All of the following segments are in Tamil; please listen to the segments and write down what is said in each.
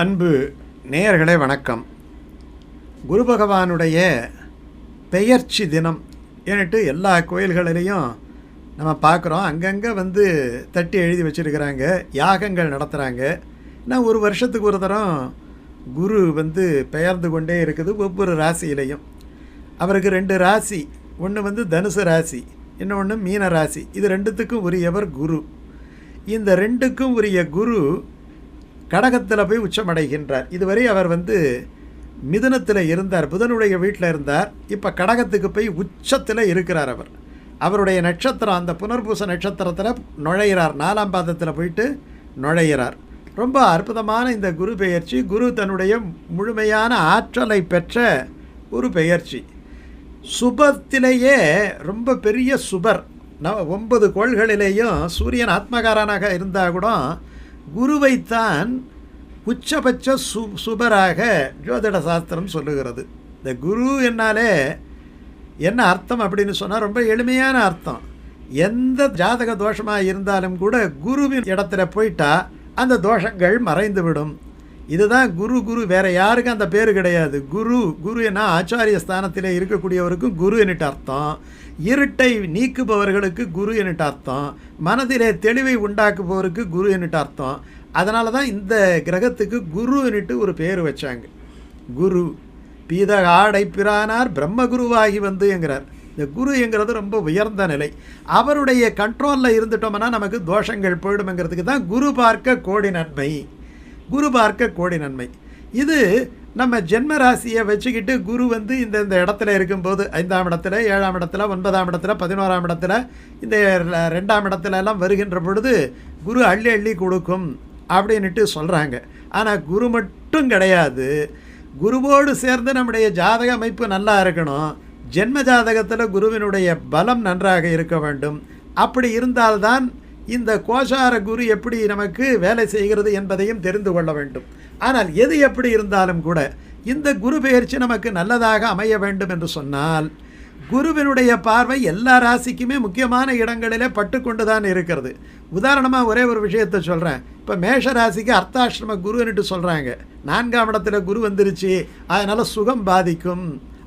அன்பு நேயர்களே வணக்கம். குரு பகவானுடைய பெயர்ச்சி தினம் ஏன்னுட்டு எல்லா கோயில்களிலையும் நம்ம பார்க்குறோம். அங்கங்கே தட்டி எழுதி வச்சுருக்கிறாங்க, யாகங்கள் நடத்துகிறாங்க. நான் ஒரு வருஷத்துக்கு ஒரு தரம் குரு பெயர்ந்து கொண்டே இருக்குது ஒவ்வொரு ராசியிலையும். அவருக்கு 2 ராசி, ஒன்று தனுசு ராசி, இன்னொன்று மீன ராசி. இது ரெண்டுத்துக்கும் உரியவர் குரு. இந்த ரெண்டுக்கும் உரிய குரு கடகத்தில் போய் உச்சமடைகின்றார். இதுவரை அவர் மிதுனத்தில் இருந்தார், புதனுடைய வீட்டில் இருந்தார். இப்போ கடகத்துக்கு போய் உச்சத்தில் இருக்கிறார். அவருடைய நட்சத்திரம் அந்த புனர்பூச நட்சத்திரத்தில் நுழைகிறார், 4ஆம் பாதத்தில் போயிட்டு நுழைகிறார். ரொம்ப அற்புதமான இந்த குரு பெயர்ச்சி, குரு தன்னுடைய முழுமையான ஆற்றலை பெற்ற ஒரு பெயர்ச்சி. சுபத்திலேயே ரொம்ப பெரிய சுபர். 9 கோள்களிலேயும் சூரியன் ஆத்மகாரனாக இருந்தால் கூட குருவைத்தான் உச்சபட்ச சுபராக ஜோதிட சாஸ்திரம் சொல்லுகிறது. இந்த குரு என்னாலே என்ன அர்த்தம் அப்படின்னு சொன்னால் ரொம்ப எளிமையான அர்த்தம். எந்த ஜாதக தோஷமாக இருந்தாலும் கூட குருவின் இடத்துல போயிட்டா அந்த தோஷங்கள் மறைந்துவிடும். இதுதான் குரு. வேறு யாருக்கும் அந்த பேர் கிடையாது. குரு என்ன ஆச்சாரிய ஸ்தானத்தில் இருக்கக்கூடியவருக்கும் குரு என்னட்டு அர்த்தம். இருட்டை நீக்குபவர்களுக்கு குரு என்னட்டு அர்த்தம். மனதிலே தெளிவை உண்டாக்குபவருக்கு குரு என்னட்டு அர்த்தம். அதனால தான் இந்த கிரகத்துக்கு குரு என்னட்டு ஒரு பேர் வச்சாங்க. குரு பீத ஆடை பிரானார் பிரம்மகுருவாகி என்கிறார். இந்த குரு என்கிறது ரொம்ப உயர்ந்த நிலை. அவருடைய கண்ட்ரோலில் இருந்துட்டோம்னா நமக்கு தோஷங்கள் போயிடும்ங்கிறதுக்கு தான் குரு பார்க்க கோடி நன்மை. குரு பார்க்க கோடி நன்மை. இது நம்ம ஜென்ம ராசியை வச்சுக்கிட்டு குரு இந்த இடத்துல இருக்கும்போது 5ஆம் இடத்துல, 7ஆம் இடத்துல, 9ஆம் இடத்துல, 11ஆம் இடத்துல, இந்த 2ஆம் இடத்துல எல்லாம் வருகின்ற பொழுது குரு அள்ளி அள்ளி கொடுக்கும் அப்படின்ட்டு சொல்கிறாங்க. ஆனால் குரு மட்டும் கிடையாது. குருவோடு சேர்ந்து நம்முடைய ஜாதக அமைப்பு நல்லா இருக்கணும். ஜென்ம ஜாதகத்தில் குருவினுடைய பலம் நன்றாக இருக்க வேண்டும். அப்படி இருந்தால்தான் இந்த கோசார குரு எப்படி நமக்கு வேலை செய்கிறது என்பதையும் தெரிந்து கொள்ள வேண்டும். ஆனால் எது எப்படி இருந்தாலும் கூட இந்த குரு பெயர்ச்சி நமக்கு நல்லதாக அமைய வேண்டும் என்று சொன்னால் குருவினுடைய பார்வை எல்லா ராசிக்குமே முக்கியமான இடங்களிலே பட்டுக்கொண்டு தான் இருக்கிறது. உதாரணமாக ஒரே ஒரு விஷயத்தை சொல்கிறேன். இப்போ மேஷ ராசிக்கு அர்த்தாஷ்டம குருன்னுட்டு சொல்கிறாங்க. 4ஆம் இடத்துல குரு வந்துருச்சு, அதனால் சுகம் பாதிக்கும்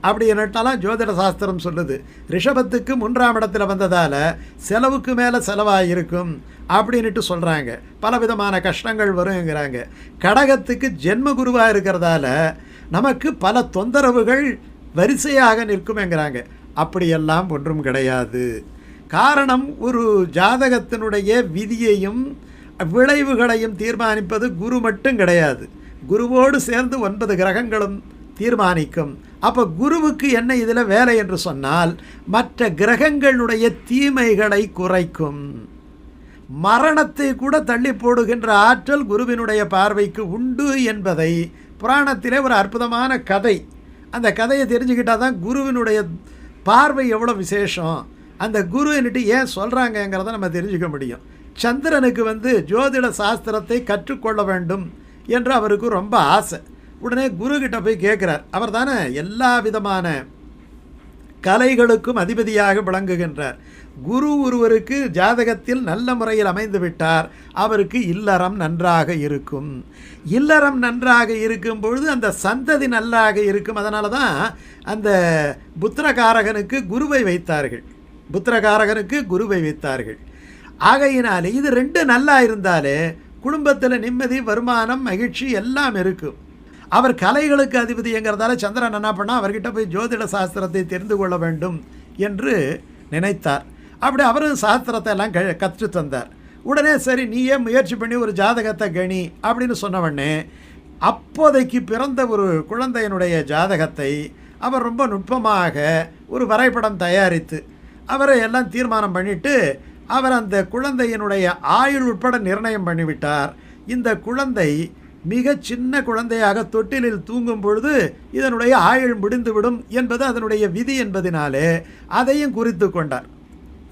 அப்படின்னுட்டாலாம் ஜோதிட சாஸ்திரம் சொல்லுது. ரிஷபத்துக்கு 3ஆம் இடத்துல வந்ததால் செலவுக்கு மேலே செலவாக இருக்கும் அப்படின்ட்டு சொல்கிறாங்க. பலவிதமான கஷ்டங்கள் வருங்கிறாங்க. கடகத்துக்கு ஜென்ம குருவாக இருக்கிறதால நமக்கு பல தொந்தரவுகள் வரிசையாக நிற்கும்ங்கிறாங்க. அப்படியெல்லாம் ஒன்றும் கிடையாது. காரணம், ஒரு ஜாதகத்தினுடைய விதியையும் விளைவுகளையும் தீர்மானிப்பது குரு மட்டும் கிடையாது. குருவோடு சேர்ந்து 9 கிரகங்களும் தீர்மானிக்கும். அப்போ குருவுக்கு என்ன இதில் வேலை என்று சொன்னால் மற்ற கிரகங்களுடைய தீமைகளை குறைக்கும். மரணத்தை கூட தள்ளி போடுகின்ற ஆற்றல் குருவினுடைய பார்வைக்கு உண்டு என்பதை புராணத்திலே ஒரு அற்புதமான கதை. அந்த கதையை தெரிஞ்சுக்கிட்டால் தான் குருவினுடைய பார்வை எவ்வளோ விசேஷம், அந்த குரு என்னட்டு ஏன் சொல்கிறாங்கங்கிறத நம்ம தெரிஞ்சுக்க முடியும். சந்திரனுக்கு ஜோதிட சாஸ்திரத்தை கற்றுக்கொள்ள வேண்டும் என்று அவருக்கு ரொம்ப ஆசை. உடனே குருக்கிட்ட போய் கேட்குறார். அவர் தானே எல்லா விதமான கலைகளுக்கும் அதிபதியாக விளங்குகின்றார். குரு ஒருவருக்கு ஜாதகத்தில் நல்ல முறையில் அமைந்து விட்டார், அவருக்கு இல்லறம் நன்றாக இருக்கும். இல்லறம் நன்றாக இருக்கும் பொழுது அந்த சந்ததி நல்லாக இருக்கும். அதனால தான் அந்த புத்திரகாரகனுக்கு குருவை வைத்தார்கள். ஆகையினாலே இது 2 நல்லா இருந்தாலே குடும்பத்தில் நிம்மதி, வருமானம், மகிழ்ச்சி எல்லாம் இருக்கும். அவர் கலைகளுக்கு அதிபதிங்கிறதால சந்திரன் என்ன பண்ணால் அவர்கிட்ட போய் ஜோதிட சாஸ்திரத்தை தெரிந்து கொள்ள வேண்டும் என்று நினைத்தார். அப்படி அவரும் சாஸ்திரத்தை எல்லாம் கற்று தந்தார். உடனே சரி நீயே முயற்சி பண்ணி ஒரு ஜாதகத்தை கணி அப்படின்னு சொன்னவொடனே அப்போதைக்கு பிறந்த ஒரு குழந்தையினுடைய ஜாதகத்தை அவர் ரொம்ப நுட்பமாக ஒரு வரைபடம் தயாரித்து அவரை எல்லாம் தீர்மானம் பண்ணிவிட்டு அவர் அந்த குழந்தையினுடைய ஆயுள் உட்பட நிர்ணயம் பண்ணிவிட்டார். இந்த குழந்தை மிக சின்ன குழந்தையாக தொட்டிலில் தூங்கும் பொழுது இதனுடைய ஆயுள் முடிந்துவிடும் என்பது அதனுடைய விதி என்பதினாலே அதையும் குறித்து கொண்டார்.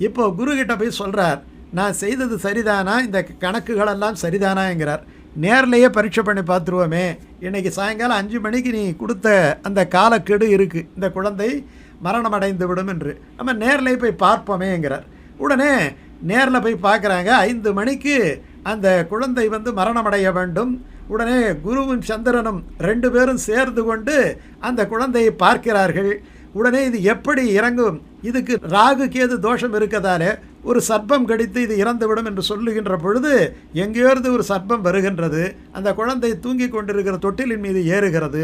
இப்போ குருக்கிட்ட போய் சொல்கிறார், நான் செய்தது சரிதானா, இந்த கணக்குகளெல்லாம் சரிதானாங்கிறார். நேர்லேயே பரீட்சை பண்ணி பார்த்துருவோமே, இன்றைக்கி சாயங்காலம் 5 மணிக்கு நீ கொடுத்த அந்த காலக்கெடு இருக்குது, இந்த குழந்தை மரணம் அடைந்து விடும் என்று நம்ம நேர்லேயே போய் பார்ப்போமேங்கிறார். உடனே நேரில் போய் பார்க்குறாங்க. 5 மணிக்கு அந்த குழந்தை மரணமடைய வேண்டும், உடனே குருவும் சந்திரனும் 2 பேரும் சேர்ந்து கொண்டு அந்த குழந்தையை பார்க்கிறார்கள். உடனே இது எப்படி இறங்கும், இதுக்கு ராகு கேது தோஷம் இருக்கதாலே ஒரு சர்ப்பம் கடித்து இது இறந்துவிடும் என்று சொல்லுகின்ற பொழுது எங்கேயிருந்து ஒரு சர்ப்பம் வருகின்றது. அந்த குழந்தை தூங்கி கொண்டிருக்கிற தொட்டிலின் மீது ஏறுகிறது.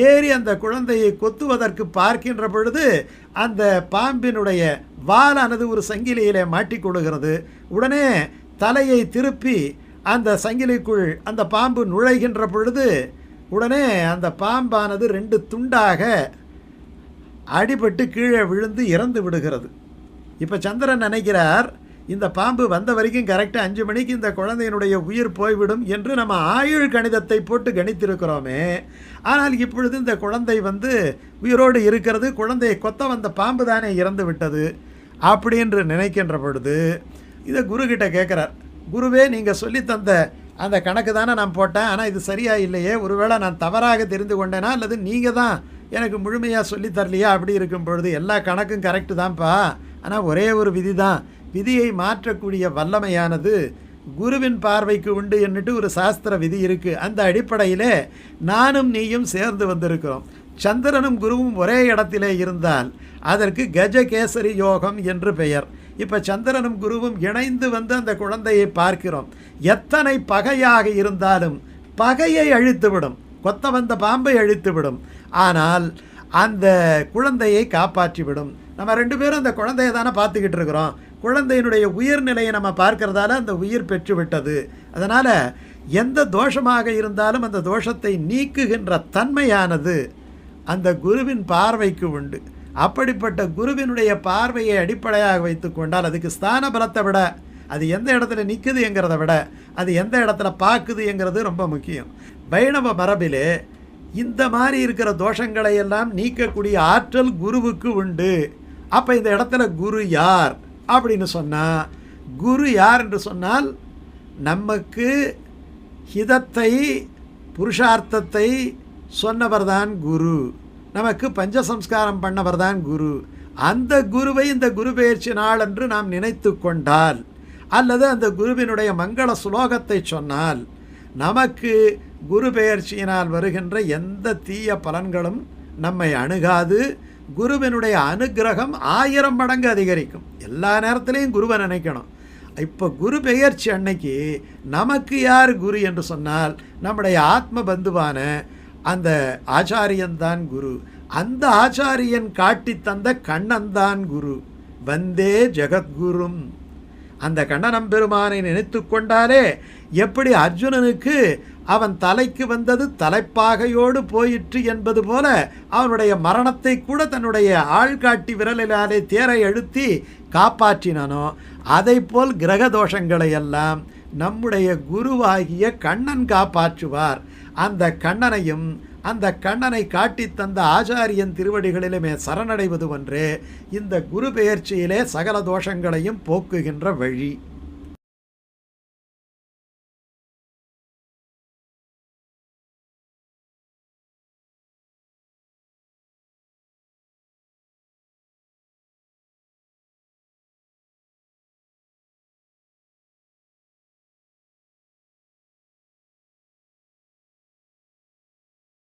ஏறி அந்த குழந்தையை கொத்துவதற்கு பார்க்கின்ற பொழுது அந்த பாம்பினுடைய வாலானது ஒரு சங்கிலியிலே மாட்டிக்கொள்கிறது. உடனே தலையை திருப்பி அந்த சங்கிலிக்குள் அந்த பாம்பு நுழைகின்ற பொழுது உடனே அந்த பாம்பானது 2 துண்டாக அடிபட்டு கீழே விழுந்து இறந்து விடுகிறது. இப்போ சந்திரன் நினைக்கிறார், இந்த பாம்பு வந்த வரைக்கும் கரெக்டாக 5 மணிக்கு இந்த குழந்தையினுடைய உயிர் போய்விடும் என்று நம்ம ஆயுள் கணிதத்தை போட்டு கணித்திருக்கிறோமே. ஆனால் இப்பொழுது இந்த குழந்தை உயிரோடு இருக்கிறது, குழந்தையை கொத்த வந்த பாம்பு தானே இறந்து விட்டது அப்படின்னு நினைக்கின்ற பொழுது இதை குருக்கிட்ட கேட்குறார். குருவே, நீங்கள் சொல்லித்தந்த அந்த கணக்கு தானே நான் போட்டேன், ஆனால் இது சரியாக இல்லையே, ஒருவேளை நான் தவறாக தெரிந்து கொண்டேனா அல்லது நீங்கள் தான் எனக்கு முழுமையாக சொல்லித்தரலையா? அப்படி இருக்கும் பொழுது எல்லா கணக்கும் கரெக்டு தான்ப்பா, ஆனால் ஒரே ஒரு விதி தான், விதியை மாற்றக்கூடிய வல்லமையானது குருவின் பார்வைக்கு உண்டு என்னட்டு ஒரு சாஸ்திர விதி இருக்குது. அந்த அடிப்படையிலே நானும் நீயும் சேர்ந்து வந்திருக்கிறோம். சந்திரனும் குருவும் ஒரே இடத்திலே இருந்தால் அதற்கு கஜகேசரி யோகம் என்று பெயர். இப்போ சந்திரனும் குருவும் இணைந்து அந்த குழந்தையை பார்க்கிறோம். எத்தனை பகையாக இருந்தாலும் பகையை அழித்துவிடும், கொத்த வந்த பாம்பை அழித்துவிடும், ஆனால் அந்த குழந்தையை காப்பாற்றிவிடும். நம்ம 2 பேரும் அந்த குழந்தையை தானே பார்த்துக்கிட்டு இருக்கிறோம். குழந்தையினுடைய உயிர்நிலையை நம்ம பார்க்கறதால அந்த உயிர் பெற்றுவிட்டது. அதனால் எந்த தோஷமாக இருந்தாலும் அந்த தோஷத்தை நீக்குகின்ற தன்மையானது அந்த குருவின் பார்வைக்கு உண்டு. அப்படிப்பட்ட குருவினுடைய பார்வையை அடிப்படையாக வைத்து கொண்டால் அதுக்கு ஸ்தான பலத்தை விட, அது எந்த இடத்துல நிற்குது என்கிறத விட, அது எந்த இடத்துல பார்க்குது என்கிறது ரொம்ப முக்கியம். வைணவ மரபிலே இந்த மாதிரி இருக்கிற தோஷங்களை எல்லாம் நீக்கக்கூடிய ஆற்றல் குருவுக்கு உண்டு. அப்போ இந்த இடத்துல குரு யார் அப்படின்னு சொன்னால், குரு யார் என்று சொன்னால் நமக்கு ஹிதத்தை புருஷார்த்தத்தை சொன்னவர் தான் குரு, நமக்கு பஞ்சசம்ஸ்காரம் பண்ணவர் தான் குரு. அந்த குருவை இந்த குரு பெயர்ச்சி நாள் என்று நாம் நினைத்து கொண்டால் அல்லது அந்த குருவினுடைய மங்கள ஸ்லோகத்தை சொன்னால் நமக்கு குரு பெயர்ச்சியினால் வருகின்ற எந்த தீய பலன்களும் நம்மை அணுகாது. குருவினுடைய அனுகிரகம் 1000 மடங்கு அதிகரிக்கும். எல்லா நேரத்திலையும் குருவை நினைக்கணும். இப்போ குரு பெயர்ச்சி அன்னைக்கு நமக்கு யார் குரு என்று சொன்னால் நம்முடைய ஆத்ம பந்துவான அந்த ஆச்சாரியன்தான் குரு. அந்த ஆச்சாரியன் காட்டி தந்த கண்ணன்தான் குரு. வந்தே ஜெகத்குரும். அந்த கண்ணனம் பெருமானை நினைத்து கொண்டாலே எப்படி அர்ஜுனனுக்கு அவன் தலைக்கு வந்தது தலைப்பாகையோடு போயிற்று என்பது போல அவனுடைய மரணத்தை கூட தன்னுடைய ஆள்காட்டி விரலினாலே தேரை அழுத்தி காப்பாற்றினானோ, அதை போல் கிரக தோஷங்களை எல்லாம் நம்முடைய குருவாகிய கண்ணன் காப்பாற்றுவார். அந்த கண்ணனையும் அந்த கண்ணனை காட்டி தந்த ஆச்சாரியன் திருவடிகளிலுமே சரணடைவது ஒன்றே இந்த குரு பெயர்ச்சியிலே சகல தோஷங்களையும் போக்குகின்ற வழி.